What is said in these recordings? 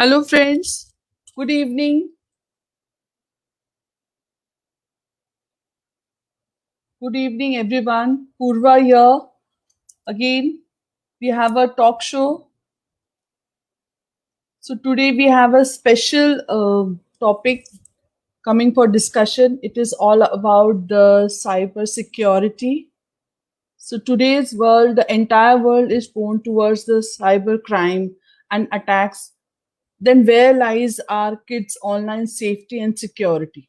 Hello, friends. Good evening. Good evening, everyone. Purva here. Again, we have a talk show. So, today we have a special topic coming for discussion. It is all about the cyber security. So, today's world, the entire world is prone towards the cyber crime and attacks. Then, where lies our kids' online safety and security?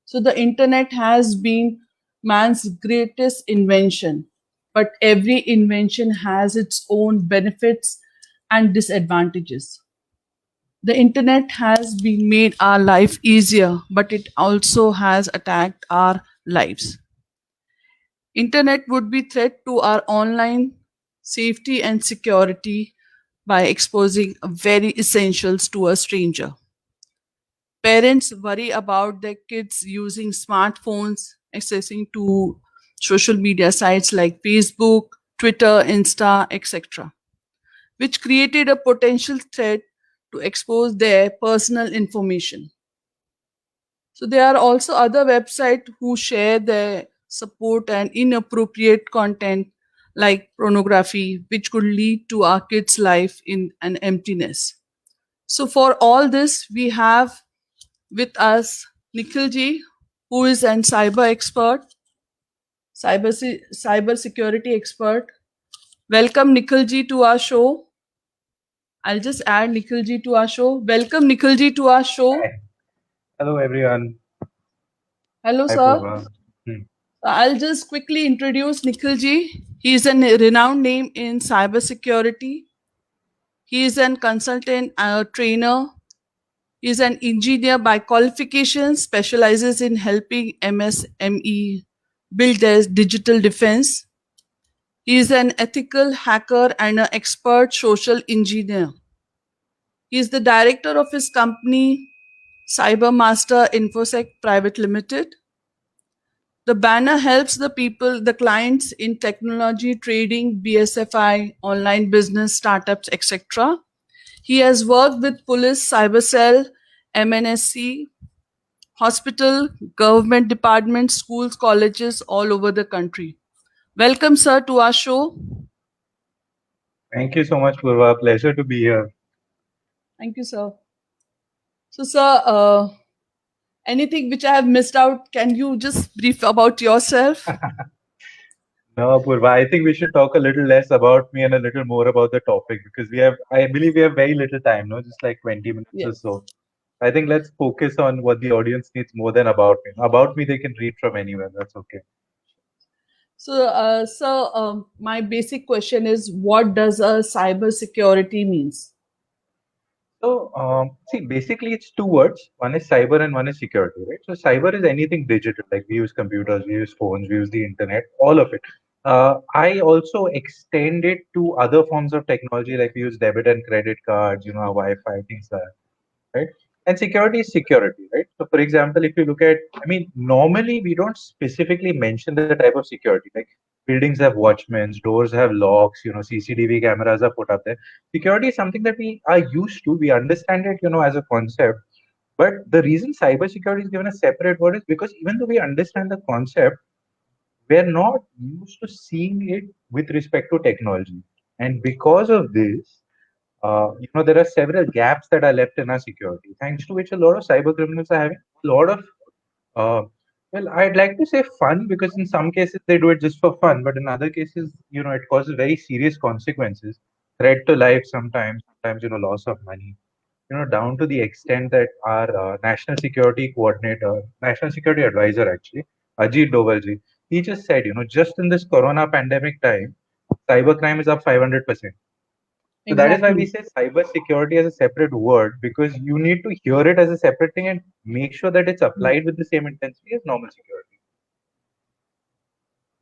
So the internet has been man's greatest invention, but every invention has its own benefits and disadvantages. The internet has been made our life easier, but it also has attacked our lives. Internet would be threat to our online safety and security by exposing very essentials to a stranger. Parents worry about their kids using smartphones, accessing to social media sites like Facebook, Twitter, Insta, etc., which created a potential threat to expose their personal information. So there are also other websites who share their support and inappropriate content like pornography, which could lead to our kids' life in an emptiness. So for all this, we have with us Nikhil ji, who is an cyber expert, cyber security expert. Welcome Nikhil ji to our show. I'll just add Nikhil ji to our show. Welcome Nikhil ji to our show. Hi. Hello, everyone. Hello Hi, sir. Purva. Hmm. I'll just quickly introduce Nikhil ji. He is a renowned name in cyber security. He is an consultant, a trainer. He is an engineer by qualification, specializes in helping MSME build their digital defense. He is an ethical hacker and an expert social engineer. He is the director of his company, Cybermaster Infosec Private Limited. The banner helps the people, the clients in technology, trading, BSFI, online business, startups, etc. He has worked with police, cyber cell, MNSC, hospital, government departments, schools, colleges all over the country. Welcome, sir, to our show. Thank you so much, Purva. Pleasure to be here. Thank you, sir. So, sir, anything which I have missed out, can you just brief about yourself? No, Purva, I think we should talk a little less about me and a little more about the topic because I believe we have very little time, no, just like 20 minutes or Yes. so. I think let's focus on what the audience needs more than about me. About me, they can read from anywhere. That's okay. So, sir, my basic question is, what does a cyber security means? So, see, basically, it's two words. One is cyber and one is security, right? So, cyber is anything digital, like we use computers, we use phones, we use the internet, all of it. I also extend it to other forms of technology, like we use debit and credit cards, Wi-Fi, things like that, right? And security is security, right? So, for example, if you look at, I mean, normally we don't specifically mention the type of security, like buildings have watchmen, doors have locks, CCTV cameras are put up there. Security is something that we are used to, we understand it, as a concept. But the reason cybersecurity is given a separate word is because even though we understand the concept, we're not used to seeing it with respect to technology. And because of this, there are several gaps that are left in our security, thanks to which a lot of cyber criminals are having a lot of, uh, well, I'd like to say fun because in some cases they do it just for fun, but in other cases, it causes very serious consequences, threat to life sometimes, loss of money, down to the extent that our national security coordinator, national security advisor actually, Ajit Dovalji, he just said, just in this corona pandemic time, cybercrime is up 500%. So that is why we Exactly. say cyber security as a separate word because you need to hear it as a separate thing and make sure that it's applied with the same intensity as normal security.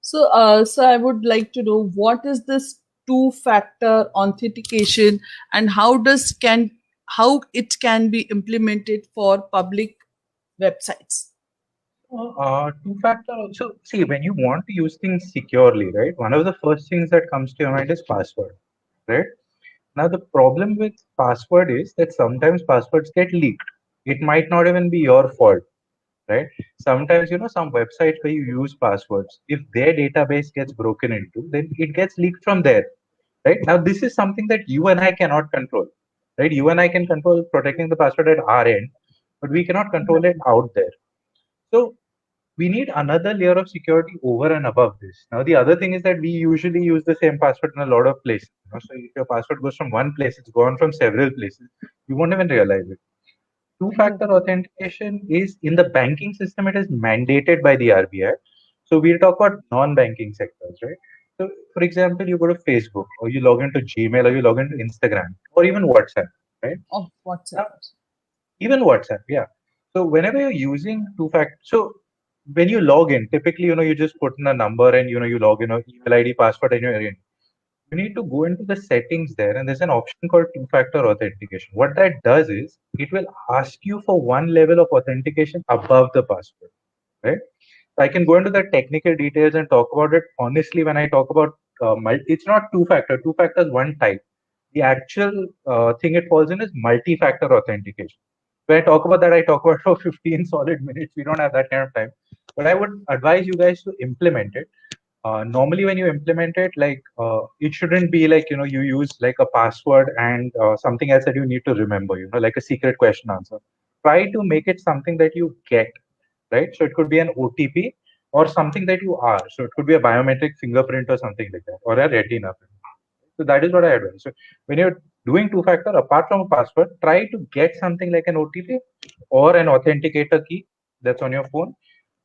So, so I would like to know what is this two-factor authentication and how it can be implemented for public websites. Two-factor also, see, when you want to use things securely, right? One of the first things that comes to your mind is password, right? Now, the problem with password is that sometimes passwords get leaked. It might not even be your fault, right? Sometimes, some websites where you use passwords, if their database gets broken into, then it gets leaked from there, right? Now, this is something that you and I cannot control, right? You and I can control protecting the password at our end, but we cannot control it out there. So we need another layer of security over and above this. Now, the other thing is that we usually use the same password in a lot of places. So if your password goes from one place, it's gone from several places. You won't even realize it. Two-factor authentication is in the banking system. It is mandated by the RBI. So we'll talk about non-banking sectors, right? So, for example, you go to Facebook, or you log into Gmail, or you log into Instagram, or even WhatsApp, right? Of WhatsApp. Now, even WhatsApp, yeah. So whenever you're using two-factor, so when you log in, typically, you just put in a number and you log in, or email ID, password, and you're in. You need to go into the settings there, and there's an option called two-factor authentication. What that does is it will ask you for one level of authentication above the password, right? So I can go into the technical details and talk about it honestly when I talk about it's not two-factor. Two-factor is one type. The actual thing it falls in is multi-factor authentication. When I talk about that, I talk about for 15 solid minutes. We don't have that kind of time. But I would advise you guys to implement it. Normally, when you implement it, like it shouldn't be like, you use like a password and something else that you need to remember, like a secret question answer. Try to make it something that you get, right? So it could be an OTP or something that you are. So it could be a biometric fingerprint or something like that, or a retina print. So that is what I advise. So when you're doing two-factor, apart from a password, try to get something like an OTP or an authenticator key that's on your phone,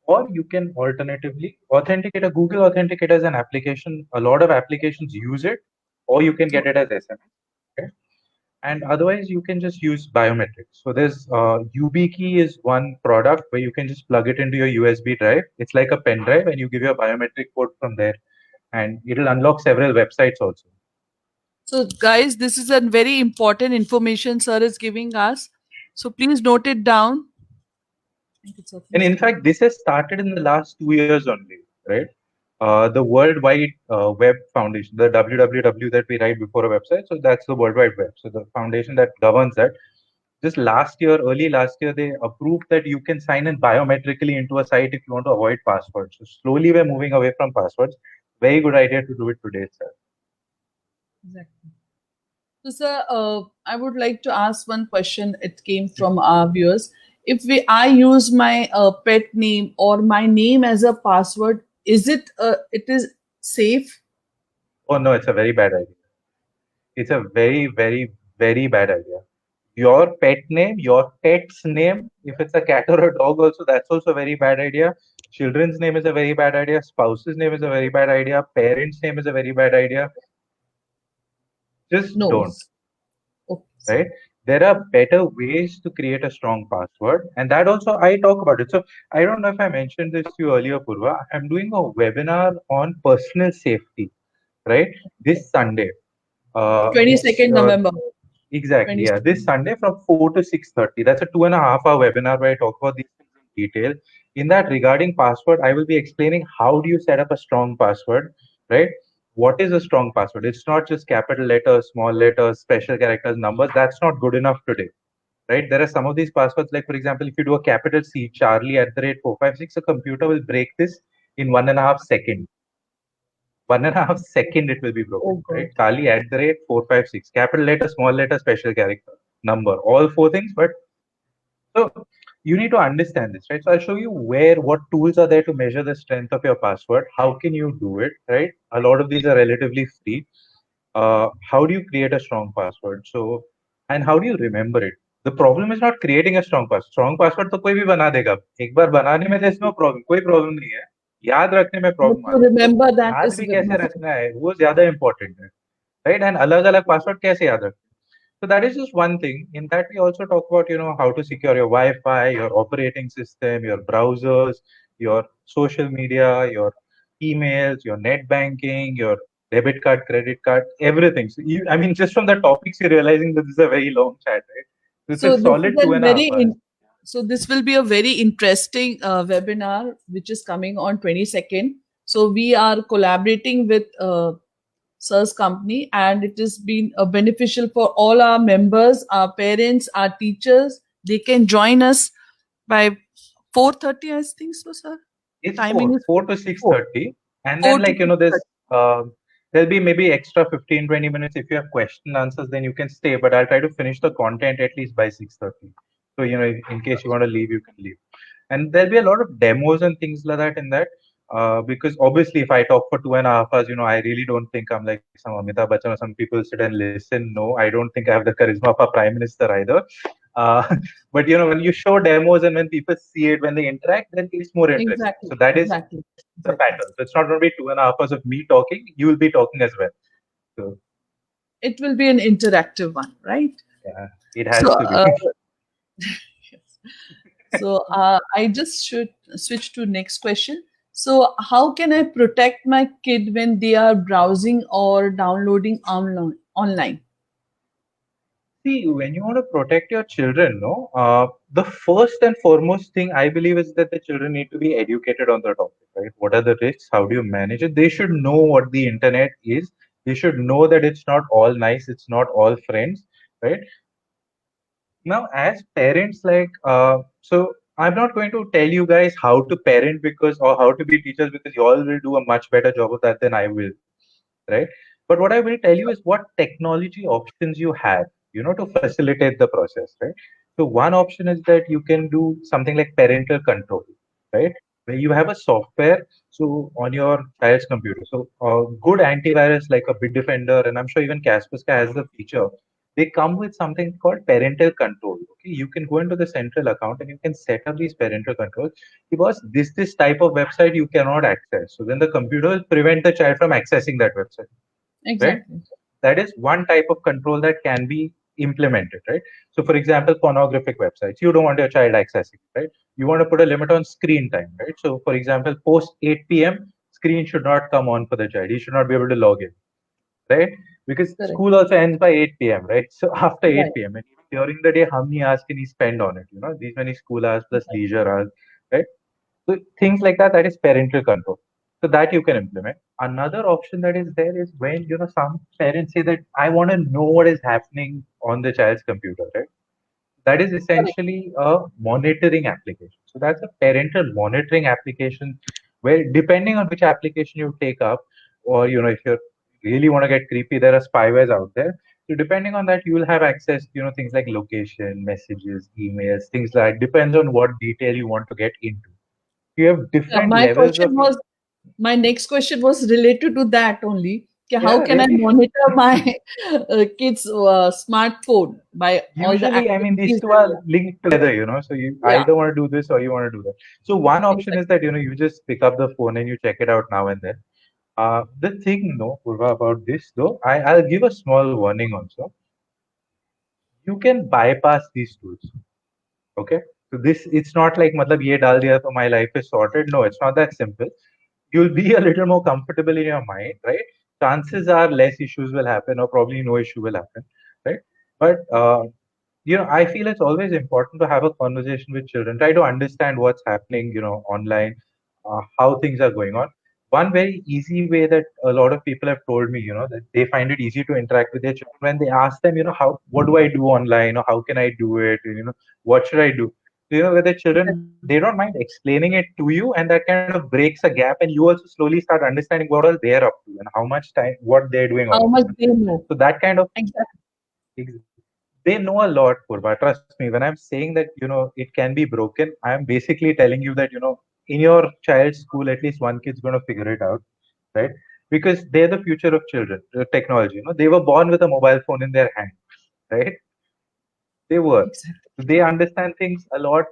or you can alternatively Authenticator. Google Authenticator is an application. A lot of applications use it, or you can get it as SMS. Okay? And otherwise, you can just use biometrics. So there's YubiKey is one product where you can just plug it into your USB drive. It's like a pen drive, and you give your biometric code from there, and it'll unlock several websites also. So, guys, this is a very important information sir is giving us. So please note it down. Thank you, sir. And in fact, this has started in the last 2 years only, right? The World Wide Web Foundation, the WWW that we write before a website. So that's the World Wide Web. So the foundation that governs that. Just last year, early last year, they approved that you can sign in biometrically into a site if you want to avoid passwords. So slowly we're moving away from passwords. Very good idea to do it today itself. Exactly. So, sir, I would like to ask one question. It came from our viewers. If I use my pet name or my name as a password, is it is safe? Oh no, it's a very bad idea. It's a very, very, very bad idea. Your pet name, your pet's name, if it's a cat or a dog, also that's also a very bad idea. Children's name is a very bad idea. Spouse's name is a very bad idea. Parents' name is a very bad idea. Just No. don't. Okay. Right? There are better ways to create a strong password, and that also I talk about it. So I don't know if I mentioned this to you earlier, Purva. I'm doing a webinar on personal safety, right? This Sunday. 22nd November. Exactly. Yeah. 22nd. This Sunday from 4 to 6:30. That's a 2.5 hour webinar where I talk about these things in detail. In that, regarding password, I will be explaining how do you set up a strong password, right? What is a strong password? It's not just capital letters, small letters, special characters, numbers. That's not good enough today, right? There are some of these passwords, like for example, if you do a capital C, Charlie at the rate 456, a computer will break this in 1.5 seconds. 1.5 seconds it will be broken, Oh, God. right? Charlie at the rate 456, capital letter, small letter, special character, number, all four things. But so you need to understand this, right? So I'll show you what tools are there to measure the strength of your password. How can you do it, right? A lot of these are relatively free. How do you create a strong password? So, and how do you remember it? The problem is not creating a strong password. Strong password तो कोई भी बना देगा. एक बार बनाने में there's no problem. कोई problem नहीं है. याद रखने में But problem to आता है. तो remember that याद is भी very कैसे much. रखना है वो ज्यादा important है, right? And अलग अलग password कैसे याद रखना. So that is just one thing. In that, we also talk about, how to secure your Wi-Fi, your operating system, your browsers, your social media, your emails, your net banking, your debit card, credit card, everything. So I mean, just from the topics, you're realizing that this is a very long chat, right? It's So a this is solid a 2.5 hours. so this will be a very interesting webinar which is coming on 22nd. So we are collaborating with sir's company, and it has been beneficial for all our members, our parents, our teachers. They can join us by 4:30, I think so, sir. It's Timing is 4 to 4, 6:30, and 4 then to like there's 6:30. there'll be maybe extra 15-20 minutes if you have question answers, then you can stay. But I'll try to finish the content at least by 6:30. So in case you want to leave, you can leave. And there'll be a lot of demos and things like that in that. Because obviously, if I talk for 2.5 hours, I really don't think I'm like some Amitabh Bachchan or some people sit and listen. No, I don't think I have the charisma of a prime minister either. Uh, but when you show demos and when people see it, when they interact, then it's more interesting. Exactly, So that is exactly, the exactly. pattern. So it's not going to be 2.5 hours of me talking. You will be talking as well. So It will be an interactive one, right? yeah, it So, has to be. yes. So I just should switch to next question. So how can I protect my kid when they are browsing or downloading online? See, when you want to protect your children, no, the first and foremost thing I believe is that the children need to be educated on the topic, right? What are the risks? How do you manage it? They should know what the internet is. They should know that it's not all nice. It's not all friends, right? Now, as parents, so I'm not going to tell you guys how to parent or how to be teachers because you all will do a much better job of that than I will, right? But what I will tell you is what technology options you have, to facilitate the process, right? So one option is that you can do something like parental control, right? Where you have a software so on your child's computer. So good antivirus like a Bitdefender, and I'm sure even Kaspersky has the feature. They come with something called parental control. Okay, you can go into the central account and you can set up these parental controls because this type of website you cannot access. So then the computer will prevent the child from accessing that website, right? Exactly. That is one type of control that can be implemented, right? So, for example, pornographic websites, you don't want your child accessing, right? You want to put a limit on screen time, right? So, for example, post 8 p.m., screen should not come on for the child. He should not be able to log in, right? Because Correct. school also ends by 8 p.m., right? So, after Right. 8 p.m., and during the day, how many hours can he spend on it? These many school hours plus leisure hours, right? So things like that, that is parental control. So that you can implement. Another option that is there is when some parents say that I want to know what is happening on the child's computer, right? That is Correct. essentially a monitoring application. So that's a parental monitoring application where depending on which application you take up, or if you really want to get creepy, there are spywares out there. So depending on that, you will have access, things like location, messages, emails, things like depends on what detail you want to get into. You have Yeah, different levels of my next question was related to that only. How yeah, can I really. monitor my kids' smartphone by all the Usually, I mean, these activities two and are what? linked together, so you Yeah, either want to do this or you want to do that. So one option exactly. is that you just pick up the phone and you check it out now and then. The thing, no, Purva, about this though, I'll give a small warning also. You can bypass these tools. Okay, so this it's not like matlab ye dal diya so my life is sorted. No, it's not that simple. You'll be a little more comfortable in your mind, right? Chances are less issues will happen, or probably no issue will happen, right? But I feel it's always important to have a conversation with children. Try to understand what's happening, online, how things are going on. One very easy way that a lot of people have told me, that they find it easy to interact with their children when they ask them, what do I do online, or how can I do it, what should I do? With the children, they don't mind explaining it to you, and that kind of breaks a gap, and you also slowly start understanding what all they're up to and how much time, what they're doing How online. much they know. So that kind of Exactly. they know a lot, Purva. Trust me. When I'm saying that, it can be broken, I'm basically telling you that, in your child's school, at least one kid's going to figure it out, right? Because they're the future of children, technology. They were born with a mobile phone in their hand, right? They were. Exactly. They understand things a lot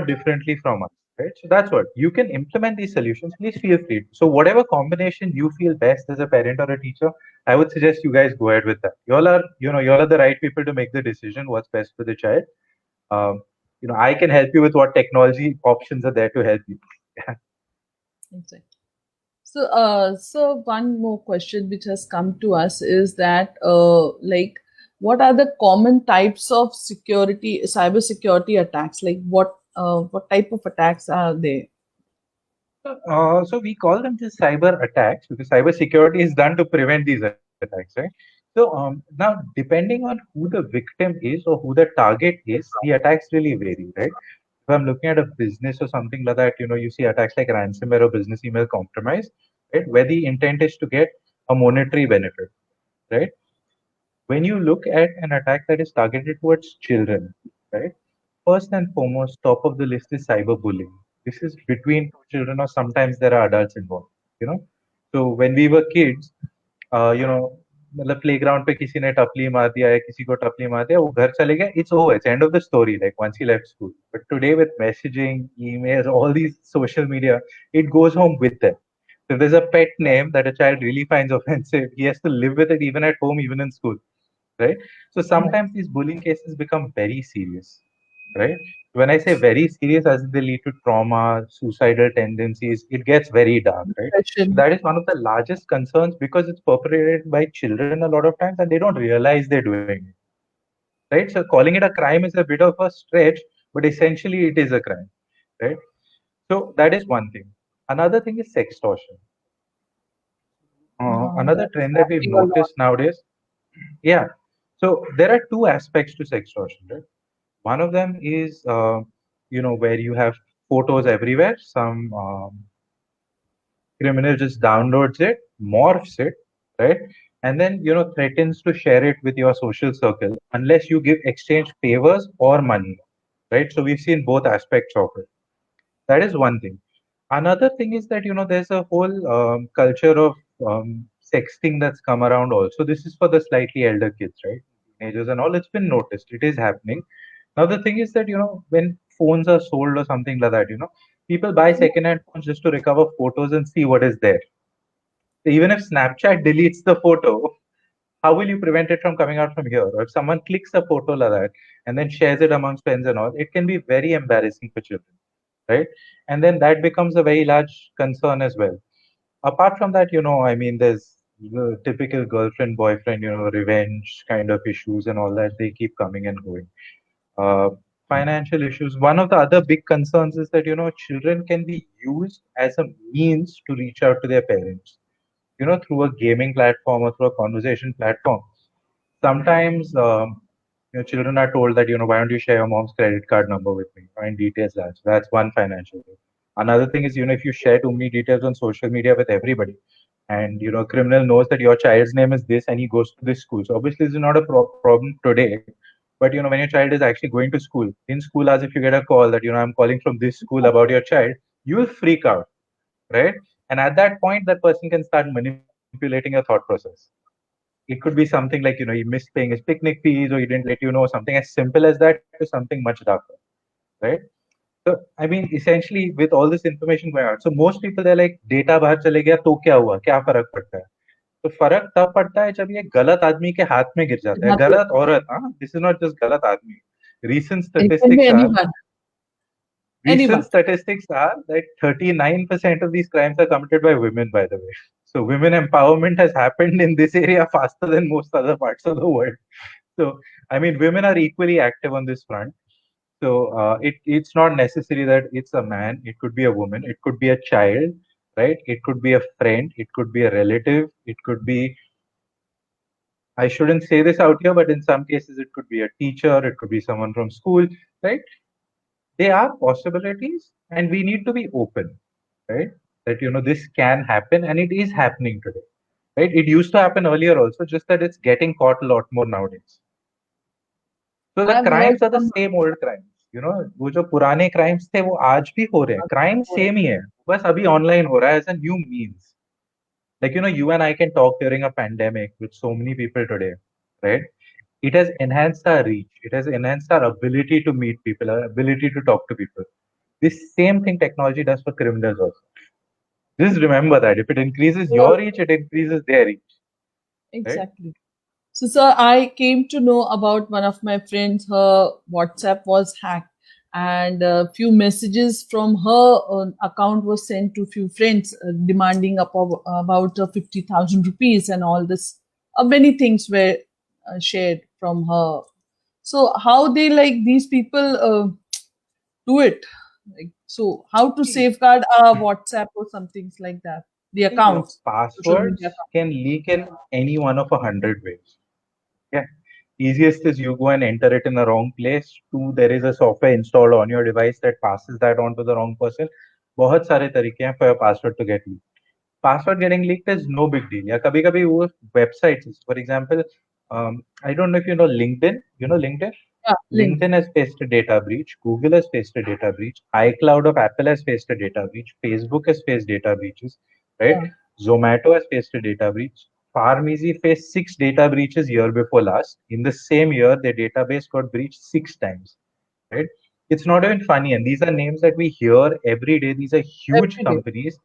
differently from us, right? So that's what you can implement these solutions. Please feel free. So whatever combination you feel best as a parent or a teacher, I would suggest you guys go ahead with that. You all are the right people to make the decision what's best for the child. Um, I can help you with what technology options are there to help you. Exactly. So one more question which has come to us is that, what are the common types of cyber security attacks? Like, what type of attacks are they? So we call them just cyber attacks because cyber security is done to prevent these attacks, right? So now, depending on who the victim is or who the target is, the attacks really vary, right? If I'm looking at a business or something like that, you see attacks like ransomware or business email compromise, right? Where the intent is to get a monetary benefit, right? When you look at an attack that is targeted towards children, right? First and foremost, top of the list is cyberbullying. This is between two children, or sometimes there are adults involved. You know, so when we were kids, मतलब playground पे किसी ने टपली मार दिया या किसी को टपली मार दिया, वो घर चले गए, it's over, it's end of the story, like once he left school. But today with messaging, emails, all these social media, it goes home with them. So if there's a pet name that a child really finds offensive, he has to live with it even at home, even in school, right? So Right. sometimes these bullying cases become very serious, right? When I say very serious, as in they lead to trauma, suicidal tendencies, it gets very dark, right? So Depression. that is one of the largest concerns because it's perpetrated by children a lot of times and they don't realize they're doing it, right? So calling it a crime is a bit of a stretch, but essentially it is a crime, right? So that is one thing. Another thing is sextortion. Another That's trend that we've happening a lot. noticed nowadays, yeah. So there are two aspects to sextortion, right? One of them is, where you have photos everywhere. Some criminal just downloads it, morphs it, right? And then, threatens to share it with your social circle unless you give exchange favors or money, right? So we've seen both aspects of it. That is one thing. Another thing is that, there's a whole culture of sexting that's come around also. This is for the slightly elder kids, right? Teenagers and all. It's been noticed. It is happening. Now, the thing is that, when phones are sold or something like that, people buy second-hand phones just to recover photos and see what is there. So even if Snapchat deletes the photo, how will you prevent it from coming out from here? Or if someone clicks a photo like that and then shares it amongst friends and all, it can be very embarrassing for children, right? And then that becomes a very large concern as well. Apart from that, I mean, there's the typical girlfriend, boyfriend, revenge kind of issues and all that. They keep coming and going. Uh, Financial issues. One of the other big concerns is that, children can be used as a means to reach out to their parents, through a gaming platform or through a conversation platform. Sometimes, children are told that, why don't you share your mom's credit card number with me, and details that. So that's one financial thing. Another thing is, if you share too many details on social media with everybody, and criminal knows that your child's name is this and he goes to this school. So obviously, this is not a problem today. But when your child is actually going to school, in school, as if you get a call that I'm calling from this school about your child, you will freak out, right? And at that point, that person can start manipulating your thought process. It could be something like, he missed paying his picnic fees, or he didn't let you know, something as simple as that to something much darker, right? So, I mean, essentially, with all this information going out, so most people, they're like, data बाहर चले गया तो क्या हुआ, क्या फर्क पड़ता है? तो फर्क तब पड़ता है जब ये गलत आदमी के हाथ में गिर जाता है, Nothing. गलत औरत. हाँ, this is not just गलत आदमी. Recent It can be statistics are anyone. Recent Anyone. statistics are that 39% of these crimes are committed by women, by the way. So women empowerment has happened in this area faster than most other parts of the world. So, I mean, women are equally active on this front. So it's not necessary that it's a man. It could be a woman. It could be a child, right? It could be a friend. It could be a relative. It could be, I shouldn't say this out here, but in some cases it could be a teacher. It could be someone from school, right? They are possibilities, and we need to be open, right? That this can happen, and it is happening today, right? It used to happen earlier also, just that it's getting caught a lot more nowadays. So the I've heard crimes are the from same old crimes. वो जो पुराने crimes थे वो आज भी हो रहे हैं. Crime same ही है, बस अभी online हो रहा है as a new means. Like, you and I can talk during a pandemic with so many people today, right? It has enhanced our reach. It has enhanced our ability to meet people, our ability to talk to people. This same thing technology does for criminals also. Just remember that if it increases you. your reach, it increases their reach, right? Exactly. So, sir, I came to know about one of my friends. Her WhatsApp was hacked, and a few messages from her account was sent to few friends demanding about 50,000 rupees, and all this. Many things were shared from her. So, how they like these people do it? Like, so how to safeguard WhatsApp or something like that? The See, your accounts, social media passwords accounts. can leak in any one of 100 ways. Yeah. Easiest is you go and enter it in the wrong place. Two, there is a software installed on your device that passes that on to the wrong person. बहुत सारे तरीके हैं for your password to get leaked. Password getting leaked is no big deal. या कभी कभी वो websites, for example, I don't know if you know LinkedIn. You know LinkedIn? Yeah, link. LinkedIn has faced a data breach. Google has faced a data breach. iCloud of Apple has faced a data breach. Facebook has faced data breaches, right? Yeah. Zomato has faced a data breach. Farmeasy faced 6 data breaches year before last. In the same year, their database got breached 6 times, right? It's not even funny. And these are names that we hear every day. These are huge Every day. companies.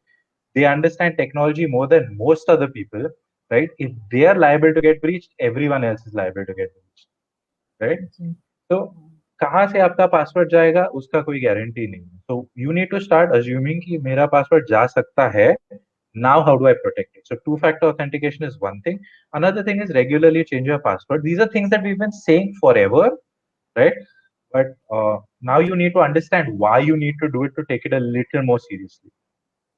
They understand technology more than most other people, right? If they are liable to get breached, everyone else is liable to get breached, right? Okay. तो कहाँ से आपका password जाएगा उसका कोई guarantee नहीं है. So you need to start assuming कि मेरा पासवर्ड जा सकता है. Now how do I protect it? So two-factor authentication is one thing. Another thing is regularly change your password. These are things that we've been saying forever, right? But now you need to understand why you need to do it to take it a little more seriously,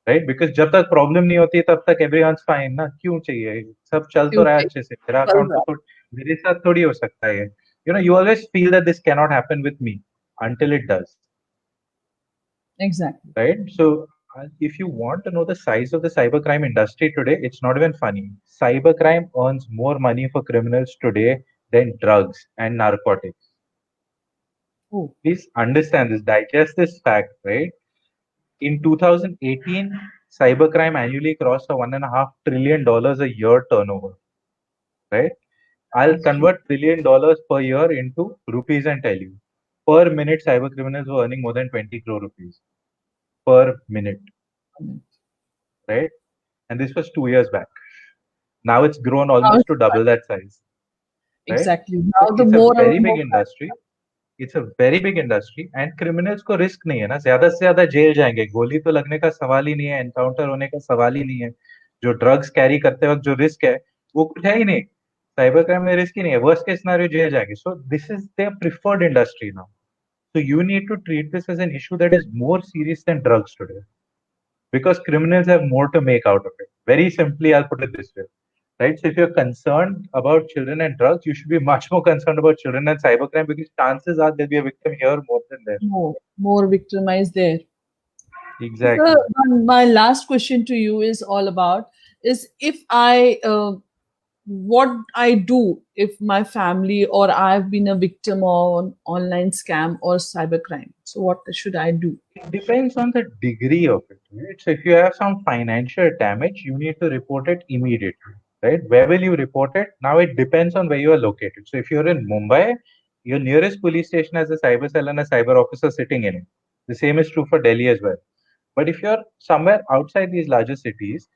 right? Because जब तक problem नहीं होती तब तक everyone's fine ना. क्यों चाहिए? सब चल तो रहा है Tuesday. अच्छे से. मेरा चल अकाउंट रहा तो मेरे साथ थोड़ी हो सकता है. You always feel that this cannot happen with me until it does, है. Exactly. right? So if you want to know the size of the cybercrime industry today, it's not even funny. Cybercrime earns more money for criminals today than drugs and narcotics. Oh, Please understand this, digest this fact, right? In 2018, cybercrime annually crossed a $1.5 trillion a year turnover, right? I'll that's true. convert $1 trillion per year into rupees and tell you. Per minute, cyber criminals were earning more than 20 crore rupees per minute, right? And this was 2 years back. Now it's grown Now almost it's to double that size, right? exactly. So Now the it's a more and very big more. industry. It's a very big industry and criminals को risk नहीं है ना. ज्यादा से ज्यादा jail जाएंगे. गोली तो लगने का सवाल ही नहीं है. एनकाउंटर होने का सवाल ही नहीं है. जो ड्रग्स कैरी करते वक्त जो रिस्क है वो कुछ है ही नहीं. साइबर क्राइम में रिस्क ही नहीं है. वर्स्ट केस सिनेरियो जेल जाएंगे. So this is their preferred industry now. So you need to treat this as an issue that is more serious than drugs today, because criminals have more to make out of it. Very simply, I'll put it this way, right? So if you're concerned about children and drugs, you should be much more concerned about children and cybercrime, because chances are there'll be a victim here more than there. More victimized there. Exactly. So my last question to you is all about is if I what I do if my family or I've been a victim of online scam or cybercrime. So what should I do? It depends on the degree of it, right? So if you have some financial damage, you need to report it immediately, right? Where will you report it? Now it depends on where you are located. So if you're in Mumbai, your nearest police station has a cyber cell and a cyber officer sitting in it. The same is true for Delhi as well. But if you're somewhere outside these larger cities,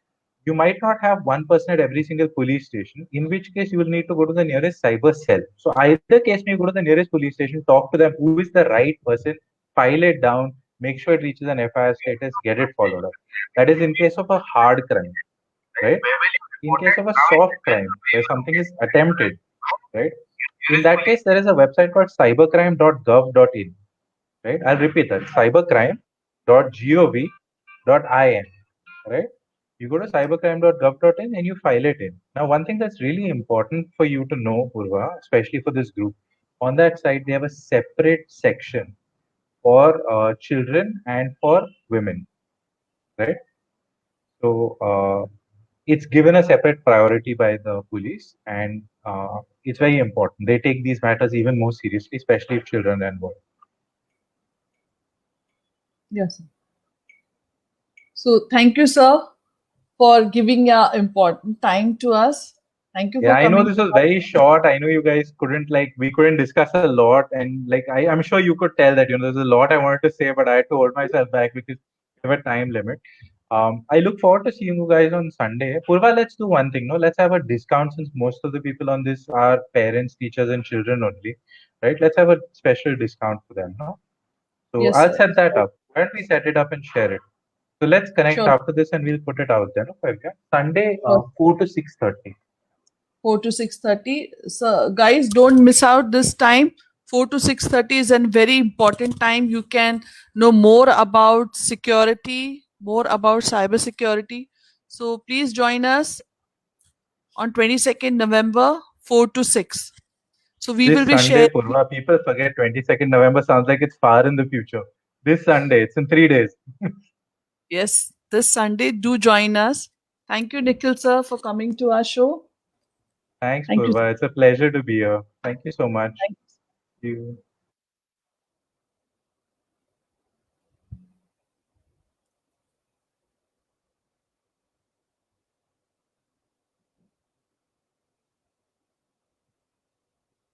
you might not have one person at every single police station, in which case you will need to go to the nearest cyber cell. So either case, you go to the nearest police station, talk to them, who is the right person, file it down, make sure it reaches an FIR status, get it followed up. That is in case of a hard crime, right? In case of a soft crime, where something is attempted, right? In that case, there is a website called cybercrime.gov.in, right? I'll repeat that, cybercrime.gov.in, right? You go to cybercrime.gov.in and you file it in. Now, one thing that's really important for you to know, Purva, especially for this group, on that site, they have a separate section for children and for women, right? So it's given a separate priority by the police, and it's very important. They take these matters even more seriously, especially if children are involved. Yes. Sir. So thank you, sir, for giving your important time to us. Thank you Yeah, for I know coming. this was very short. I know you guys couldn't we couldn't discuss a lot, and I'm sure you could tell that there's a lot I wanted to say, but I had to hold myself back because we have a time limit. I look forward to seeing you guys on Sunday. Purva, let's do one thing. No, let's have a discount since most of the people on this are parents, teachers, and children only, right? Let's have a special discount for them. No, so Yes, I'll sir. set that up. Why don't we set it up and share it? So let's connect Sure. after this and we'll put it out there. No, Pravya? Sunday, Sure. 4 to 6:30. 4 to 6:30. So guys, don't miss out this time. 4 to 6:30 is a very important time. You can know more about security, more about cyber security. So please join us on 22nd November, 4 to 6. So we will This be Sunday, sharing. Purva, people forget 22nd November sounds like it's far in the future. This Sunday, it's in 3 days. Yes, this Sunday. Do join us. Thank you, Nikhil sir, for coming to our show. Thanks, Thank you. Purva. It's a pleasure to be here. Thank you so much. Thank You.